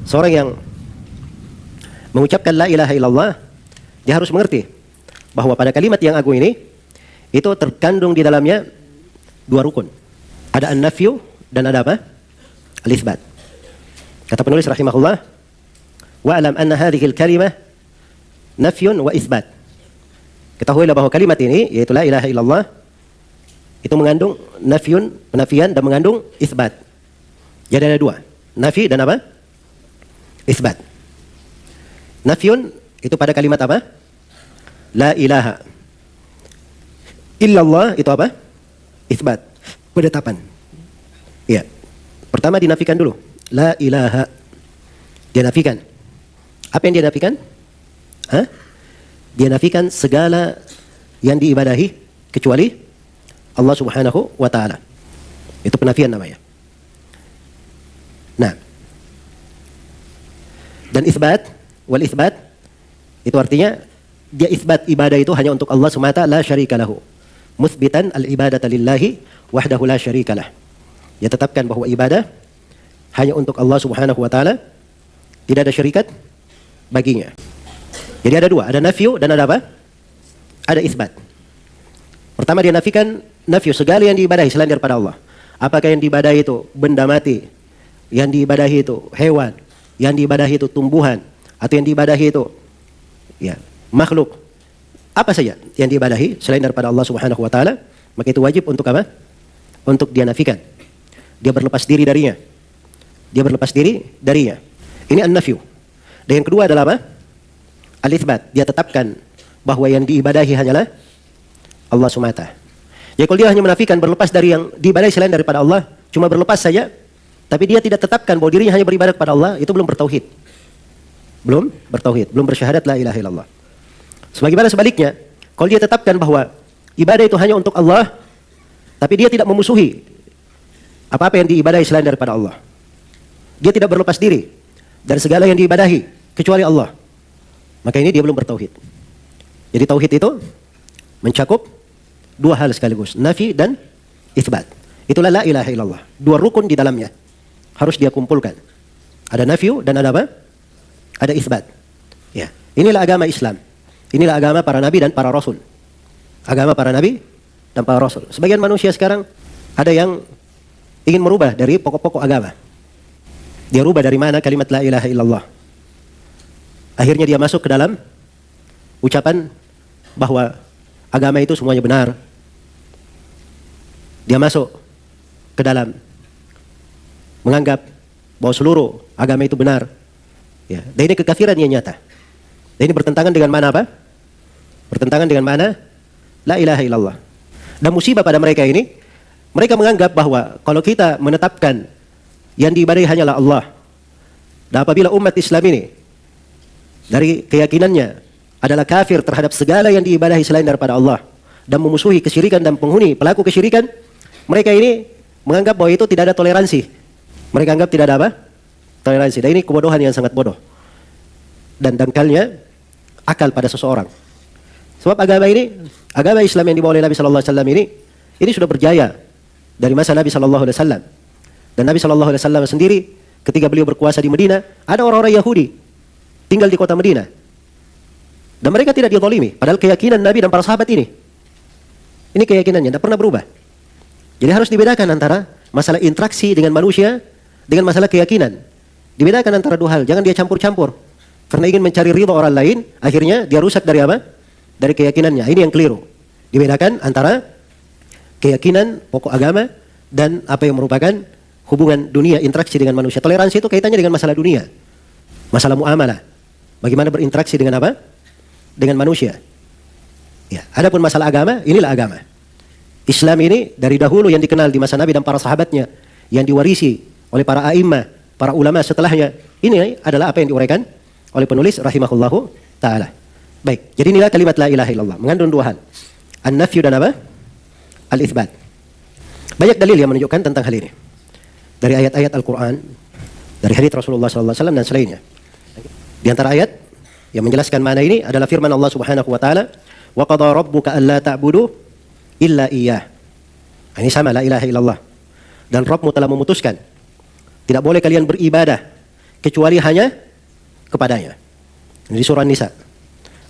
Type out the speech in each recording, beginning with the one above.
seorang yang mengucapkan la ilaha illallah, dia harus mengerti bahwa pada kalimat yang agung ini itu terkandung di dalamnya dua rukun. Ada an-nafyu dan ada apa? Al-itsbat. Kata penulis rahimahullah, wa'lam anna hadhil kalimah nafyun wa itsbat. Ketahuilah bahwa kalimat ini, yaitu la ilaha illallah, itu mengandung nafyun, penafian, dan mengandung itsbat. Jadi ada dua, nafi dan apa? Itsbat. Nafyun itu pada kalimat apa? La ilaha illallah, itu apa? Itsbat, penetapan. Ya. Pertama dinafikan dulu. La ilaha. Dia nafikan. Apa yang dia nafikan? Hah? Dia nafikan segala yang diibadahi kecuali Allah Subhanahu wa ta'ala. Itu penafian namanya. Nah. Dan isbat, wal isbat, itu artinya dia isbat ibadah itu hanya untuk Allah semata, la syarika lahu. Muthbitan al-ibadata lillahi wahdahu la syarika lah. Dia tetapkan bahwa ibadah hanya untuk Allah Subhanahu wa ta'ala, tidak ada syarikat baginya. Jadi ada dua, ada nafyu dan ada apa? Ada isbat. Pertama dia nafikan nafyu, segala yang diibadahi selain daripada Allah. Apakah yang diibadahi itu benda mati, yang diibadahi itu hewan, yang diibadahi itu tumbuhan, atau yang diibadahi itu ya makhluk, apa saja yang diibadahi selain daripada Allah Subhanahu wa ta'ala, maka itu wajib untuk apa? Untuk dia nafikan. Dia berlepas diri darinya. Dia berlepas diri darinya. Ini an-nafyu. Dan yang kedua adalah apa? Al-itsbat. Dia tetapkan bahwa yang diibadahi hanyalah Allah semata. Jadi kalau dia hanya menafikan, berlepas dari yang diibadahi selain daripada Allah, cuma berlepas saja, tapi dia tidak tetapkan bahwa dirinya hanya beribadah kepada Allah, itu belum bertauhid. Belum bertauhid, belum bersyahadat la ilaha illallah. Sebagaimana sebaliknya, kalau dia tetapkan bahwa ibadah itu hanya untuk Allah, tapi dia tidak memusuhi apa-apa yang diibadahi selain daripada Allah. Dia tidak berlepas diri dari segala yang diibadahi kecuali Allah. Maka ini dia belum bertauhid. Jadi tauhid itu mencakup dua hal sekaligus, nafi dan itsbat. Itulah la ilaha illallah. Dua rukun di dalamnya harus dia kumpulkan. Ada nafyu dan ada apa? Ada itsbat. Ya, inilah agama Islam. Inilah agama para nabi dan para rasul. Agama para nabi dan para rasul. Sebagian manusia sekarang ada yang ingin merubah dari pokok-pokok agama. Dia rubah dari mana kalimat la ilaha illallah. Akhirnya dia masuk ke dalam ucapan bahwa agama itu semuanya benar. Dia masuk ke dalam menganggap bahwa seluruh agama itu benar. Ya, dan ini kekafiran yang nyata. Dan ini bertentangan dengan mana apa? Bertentangan dengan mana la ilaha illallah. Dan musibah pada mereka ini, mereka menganggap bahwa kalau kita menetapkan yang diibadahi hanyalah Allah, dan apabila umat Islam ini dari keyakinannya adalah kafir terhadap segala yang diibadahi selain daripada Allah dan memusuhi kesyirikan dan penghuni pelaku kesyirikan, mereka ini menganggap bahwa itu tidak ada toleransi. Mereka anggap tidak ada apa? Toleransi. Dan ini kebodohan yang sangat bodoh. Dan dangkalnya akal pada seseorang. Sebab agama ini, agama Islam yang dibawa oleh Nabi sallallahu alaihi wasallam ini sudah berjaya dari masa Nabi sallallahu alaihi wasallam. Dan Nabi sallallahu alaihi wasallam sendiri ketika beliau berkuasa di Madinah, ada orang-orang Yahudi tinggal di kota Madinah. Dan mereka tidak dizalimi, padahal keyakinan Nabi dan para sahabat ini keyakinannya tidak pernah berubah. Jadi harus dibedakan antara masalah interaksi dengan manusia dengan masalah keyakinan. Dibedakan antara dua hal, jangan dia campur-campur. Karena ingin mencari ridha orang lain, akhirnya dia rusak dari apa? Dari keyakinannya. Ini yang keliru. Dibedakan antara keyakinan pokok agama dan apa yang merupakan hubungan dunia, interaksi dengan manusia. Toleransi itu kaitannya dengan masalah dunia, masalah muamalah. Bagaimana berinteraksi dengan apa? Dengan manusia. Ya, adapun masalah agama, inilah agama. Islam ini dari dahulu yang dikenal di masa Nabi dan para sahabatnya, yang diwarisi oleh para a'immah, para ulama setelahnya. Ini adalah apa yang diuraikan oleh penulis rahimahullahu ta'ala. Baik, jadi inilah kalimat la ilaha illallah. Mengandung dua hal. An-nafyu dan apa? Al-itsbat. Banyak dalil yang menunjukkan tentang hal ini. Dari ayat-ayat Al-Quran, dari hadits Rasulullah SAW dan selainnya. Di antara ayat yang menjelaskan mana ini adalah firman Allah Subhanahu wa taala, "Wa qada rabbuka alla ta'budu illa iyyah." Ini sama la ilaha illallah. Dan Rabbmu telah memutuskan tidak boleh kalian beribadah kecuali hanya kepadanya. Ini di surah An-Nisa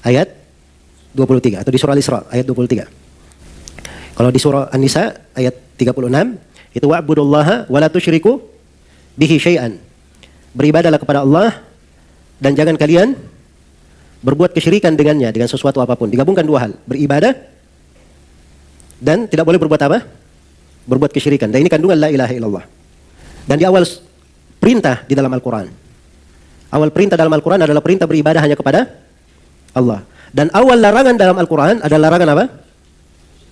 ayat 23 atau di surah Al-Isra ayat 23. Kalau di surah An-Nisa ayat 36 itu wa'budullaha wa la tusyriku bihi syai'an. Beribadahlah kepada Allah dan jangan kalian berbuat kesyirikan dengannya dengan sesuatu apapun. Digabungkan dua hal, beribadah dan tidak boleh berbuat apa? Berbuat kesyirikan. Dan ini kandungan la ilaha illallah. Dan di awal perintah di dalam Al-Quran, awal perintah dalam Al-Quran adalah perintah beribadah hanya kepada Allah. Dan awal larangan dalam Al-Quran adalah larangan apa?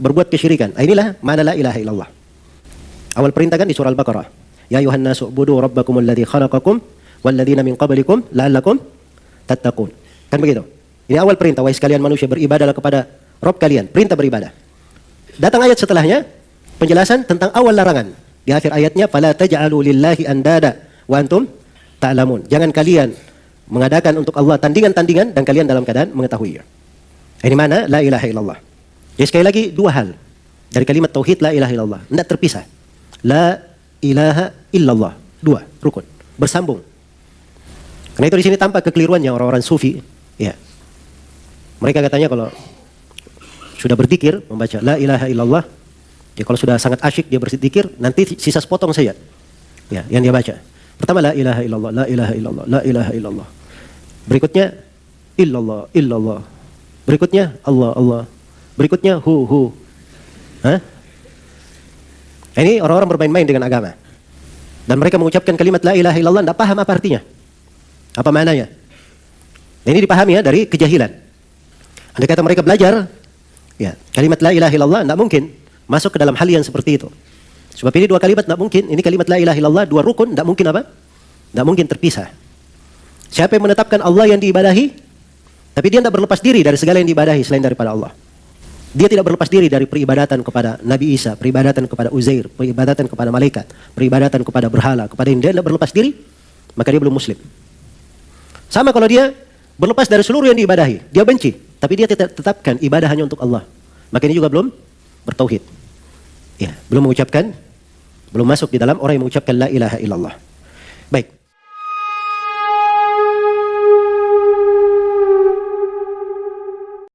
Berbuat kesyirikan. Inilah mana la ilaha illallah. Awal perintah kan di surah Al-Baqarah. Ya ayuhan nasu ubudu rabbakumul ladzi khalaqakum walladzina min qablikum la'allakum tattaqun. Kan begitu. Ini awal perintah, wahai sekalian manusia beribadahlah kepada Rabb kalian, perintah beribadah. Datang ayat setelahnya penjelasan tentang awal larangan. Di akhir ayatnya fala taj'alu lillahi andada wa antum ta'lamun. Jangan kalian mengadakan untuk Allah tandingan-tandingan dan kalian dalam keadaan mengetahuinya. Ini mana la ilaha illallah. Jadi sekali lagi dua hal dari kalimat tauhid la ilaha illallah, tidak terpisah. La ilaha illallah, dua rukun bersambung. Karena itu di sini tampak kekeliruannya orang-orang sufi. Ya, mereka katanya kalau sudah berzikir membaca la ilaha illallah, ya kalau sudah sangat asyik dia berzikir, nanti sisa sepotong saja. Ya, yang dia baca. Pertama la ilaha illallah, la ilaha illallah, la ilaha illallah. Berikutnya illallah, illallah. Berikutnya Allah, Allah. Berikutnya hu. Hah? Ini orang-orang bermain-main dengan agama. Dan mereka mengucapkan kalimat la ilaha illallah tidak paham apa artinya. Apa maknanya? Ini dipahami ya dari kejahilan. Andai kata mereka belajar, ya kalimat la ilaha illallah tidak mungkin masuk ke dalam hal yang seperti itu. Sebab ini dua kalimat tidak mungkin. Ini kalimat la ilaha illallah, dua rukun, tidak mungkin apa? Tidak mungkin terpisah. Siapa yang menetapkan Allah yang diibadahi, tapi dia tidak berlepas diri dari segala yang diibadahi selain daripada Allah. Dia tidak berlepas diri dari peribadatan kepada Nabi Isa, peribadatan kepada Uzair, peribadatan kepada malaikat, peribadatan kepada berhala, kepada yang dia tidak berlepas diri, maka dia belum muslim. Sama kalau dia berlepas dari seluruh yang diibadahi, dia benci, tapi dia tetapkan ibadah hanya untuk Allah, maka ini juga belum bertauhid. Ya, belum masuk di dalam orang yang mengucapkan la ilaha illallah. Baik.